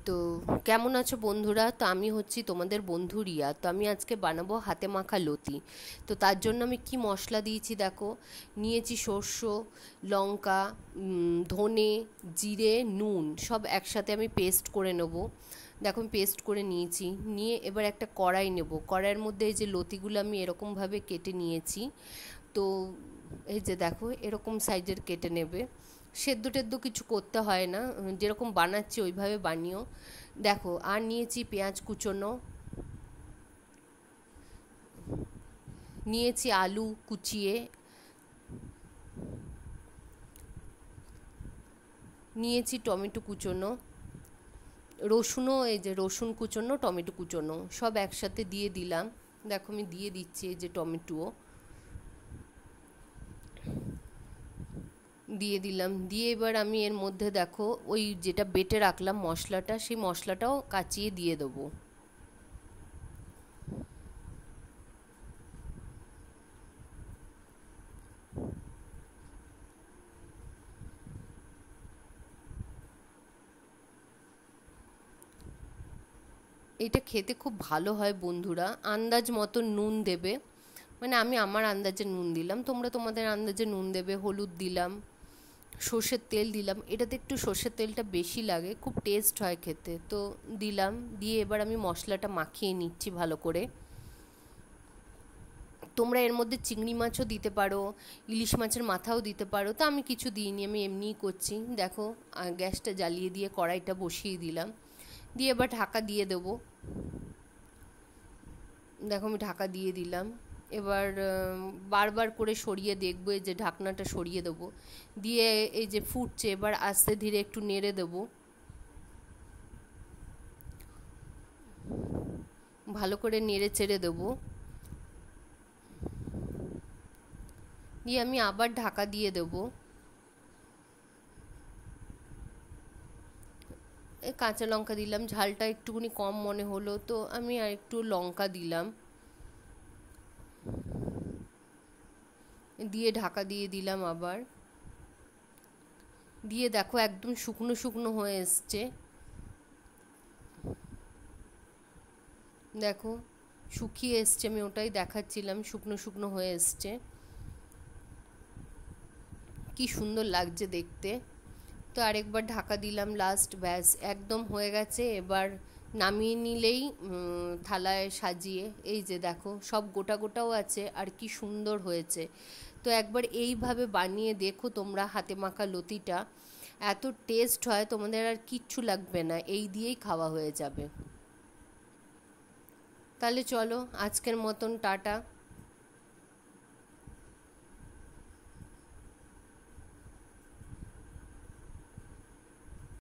তো কেমন আছো বন্ধুরা? তো আমি হচ্ছি তোমাদের বন্ধু রিয়া। তো আমি আজকে বানাবো হাতে মাখা লতি। তো তার জন্য আমি কি মশলা দিয়েছি দেখো। নিয়েছি সর্ষ, লঙ্কা, ধনে, জিরে, নুন সব একসাথে আমি পেস্ট করে নেব। দেখো আমি পেস্ট করে নিয়েছি। নিয়ে এবার একটা কড়াই নেব। কড়াইয়ের মধ্যে এই যে লতিগুলো আমি এরকমভাবে কেটে নিয়েছি। তো এই যে দেখো এরকম সাইজের কেটে নেবে। সেদ্ধ টেদ্ধ কিছু করতে হয় না, যেরকম বানাচ্ছি ওইভাবে বানিও। দেখো আর নিয়েছি পেঁয়াজ কুচোনো, নিয়েছি আলু কুচিয়ে, নিয়েছি টমেটো কুচোনো, রসুনও এই যে রসুন কুচোনো, টমেটো কুচোনো সব একসাথে দিয়ে দিলাম। দেখো আমি দিয়ে দিচ্ছি এই যে টমেটোও দিয়ে দিলাম। দিয়ে এবার আমি এর মধ্যে দেখো ওই যেটা বেটে রাখলাম মশলাটা, সেই মশলাটাও কাচিয়ে দিয়ে দেবো। এটা খেতে খুব ভালো হয় বন্ধুরা। আন্দাজ মতো নুন দেবে, মানে আমি আমার আন্দাজে নুন দিলাম, তোমরা তোমাদের আন্দাজে নুন দেবে। হলুদ দিলাম, সর্ষের তেল দিলাম, এটাতে একটু সর্ষের তেলটা বেশি লাগে, খুব টেস্ট হয় খেতে। তো দিলাম, দিয়ে এবার আমি মশলাটা মাখিয়ে নিচ্ছি ভালো করে। তোমরা এর মধ্যে চিংড়ি মাছও দিতে পারো, ইলিশ মাছের মাথাও দিতে পারো। তো আমি কিছু দিইনি, আমি এমনিই করছি। দেখো গ্যাসটা জ্বালিয়ে দিয়ে কড়াইটা বসিয়ে দিলাম। দিয়ে এবার ঢাকা দিয়ে দেবো। দেখো আমি ঢাকা দিয়ে দিলাম। এবার বারবার করে সরিয়ে দেখবো, এই যে ঢাকনাটা সরিয়ে দেবো। দিয়ে এই যে ফুটছে, এবার আস্তে ধীরে একটু নেড়ে দেবো, ভালো করে নেড়ে চেড়ে দেবো। দিয়ে আমি আবার ঢাকা দিয়ে দেবো। এই কাঁচা লঙ্কা দিলাম, ঝালটা একটুখানি কম মনে হলো তো আমি আর একটু লঙ্কা দিলাম। দিয়ে ঢাকা দিয়ে দিলাম আবার। দিয়ে দেখো একদম শুকনো শুকনো হয়ে এসছে। দেখো শুকিয়ে এসছে, আমি ওটাই দেখাচ্ছিলাম, শুকনো শুকনো হয়ে এসছে। কি সুন্দর লাগছে দেখতে। তো আরেকবার ঢাকা দিলাম লাস্ট, ব্যাস একদম হয়ে গেছে। এবার নামিয়ে নিলেই থালায় সাজিয়ে, এই যে দেখো সব গোটা গোটাও আছে আর কি সুন্দর হয়েছে। তো একবার এইভাবে বানিয়ে দেখো তোমরা হাতে মাখা লতিটা, এত টেস্ট হয় তোমাদের আর কিচ্ছু লাগবে না, এই দিয়েই খাওয়া হয়ে যাবে। তাহলে চলো আজকের মতন টাটা।